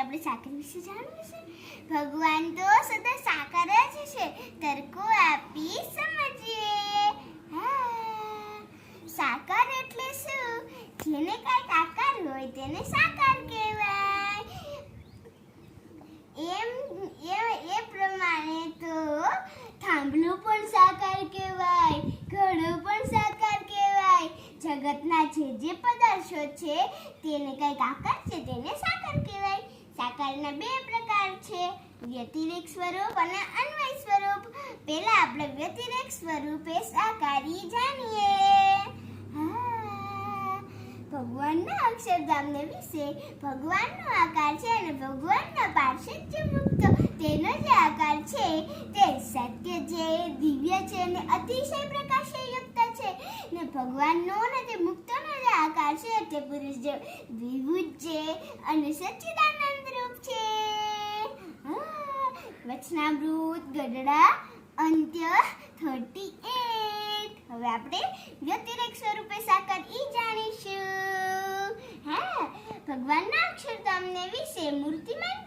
આપણે સાકર વિશે જાણવું છે. ભગવાન તો સદા સાકાર જ છે. તર્કો આપી સમજીએ. સાકાર એટલે શું? જેને કાંઈક આકાર હોય તેને સાકાર કહેવાય. એ પ્રમાણે તો થાંભલો પણ સાકાર કહેવાય, ઘડો પણ સાકાર કહેવાય. જગતના જે પદાર્થો છે તેને કંઈક આકાર છે તેને સાકાર કહેવાય. સાકારના બે પ્રકાર છે, વ્યતિરેક સ્વરૂપ અને અન્વય સ્વરૂપ. પહેલા આપણે વ્યતિરેક સ્વરૂપે સાકારી જાણીએ. ભગવાનના અક્ષરધામને વિશે ભગવાનનો આકાર છે અને ભગવાનના પાર્ષદ જે મુક્ત તેનો જે આકાર છે તે સત્ય છે, દિવ્ય છે અને અતિશય પ્રકાશયુક્ત છે. ને ભગવાનનો અને તે મુક્તનો જે આકાર છે તે પુરુષ જે વિભુત છે અને સચ્ચિદાનંદ રૂપ છે. વચનામૃત ગઢડા અંત્ય 38. હવે આપણે વ્યતિરેક સ્વરૂપે સાકાર ઈ જાણીશું. ભગવાનના અક્ષરધામને વિશે મૂર્તિમાન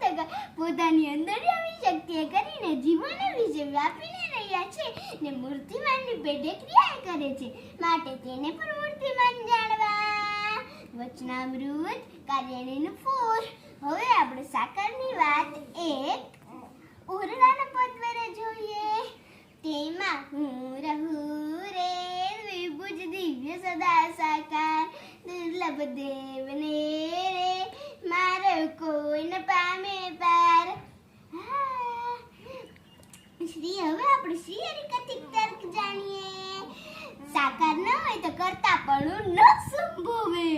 પોતાની અંતર્યામી શક્તિએ કરીને જીવોને વિશે વ્યાપીને રહ્યા છે ને મૂર્તિમાનની પેટે ક્રિયા કરે છે, માટે તેને પણ મૂર્તિમાન જાણવા. વચનામૃત કાર્યાણીનું 4. હવે આપણે સાકારની વાત એક ઓરડાના પદ દ્વારા જોઈએ. તેમાં હું રહું રે વિભુજ દિવ્ય સદા સાકાર દુર્લભ દેવને રે મારો કોઈ ન પામે પાર. શ્રી હવે આપણે શ્રી હરિકથિક તર્ક જાણીએ. સાકાર ન હોય તો કરતા પણ ન સંભવે.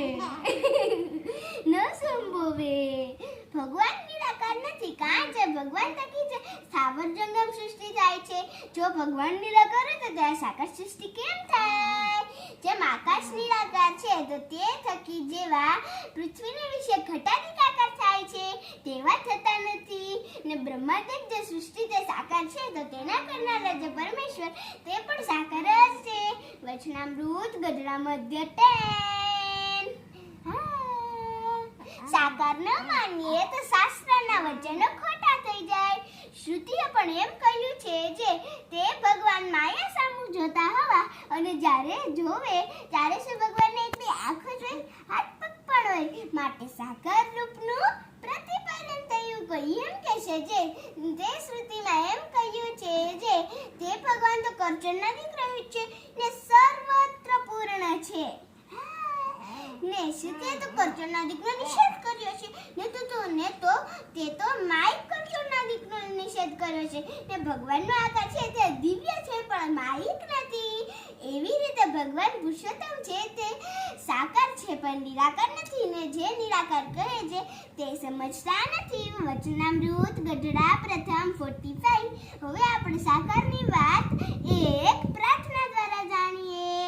ભગવાન નિરાકાર નથી, કારણ કે ભગવાન થકી છે સ્થાવર જંગમ સૃષ્ટિ થાય છે. જો ભગવાન નિરાકાર હોય તો ત્યાં સાકાર સૃષ્ટિ કેમ થાય? જેમ આકાશ નિરાકાર છે તો તે થકી જેવા પૃથ્વીના વિશે ઘટાદિકાકાર થાય છે તેવા થતા નથી. ને બ્રહ્માંડ જે સૃષ્ટિ તે સાકાર છે તો તેના કરનારા જે પરમેશ્વર તે પણ સાકાર જ છે. વચનામૃત ગઢડા મધ્ય 10. સાકાર ન માનીએ તો શાસ્ત્રના વચનો ખોટા થઈ જાય. શ્રુતિએ પણ એમ કહ્યું છે જે તે ભગવાન માયા સામુ જોતા હવા અને જ્યારે જોવે ત્યારે શું ભગવાનને એકલી આંખો જોઈ હાથ પગ પણ હોય, માટે સાકાર રૂપનું પ્રતિપાદન થયું. કોઈ એમ કહેશે જે તે શ્રુતિમાં એમ કહ્યું છે જે તે ભગવાન તો કરચનના દીકરો છે ને સર્વત્ર પૂર્ણ છે. ને શ્રુતિએ તો કરચનના દીકરો નિષેધ કર્યો છે ને તો તે તો માઇક કરચનના દીકરો નિષેધ કર્યો છે. ને ભગવાનનો આકાર છે તે દિવ્ય છે પણ માઇક નથી. એવી રીતે ભગવાન પુરુષોત્તમ છે તે સાકાર છે પણ નિરાકાર નથી. ને જે નિરાકાર કહે છે તે સમજતા નથી. વચનામૃત ગઢડા પ્રથમ 45. હવે આપણે સાકારની વાત એક પ્રાર્થના દ્વારા જાણીએ.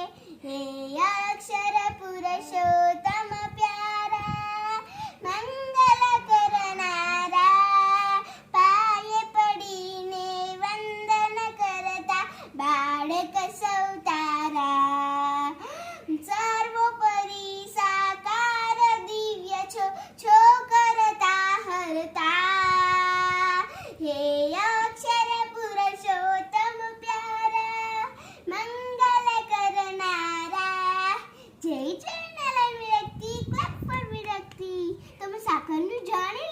હે અક્ષર પુરુષોત્તમ પ્યારા મંગલ કરનારા પાયે પડીને વંદન કરતા બાળક સૌ તારા. સર્વોપરી સાકાર દિવ્ય છો કરતા હરતા. હે અક્ષર પુરુષોત્તમ પ્યારા મંગલ કરનારા. જય જય નારાયણ વિરક્તિ ક્લેપ પર વિરક્તિ. તમે સાકરનું જાણી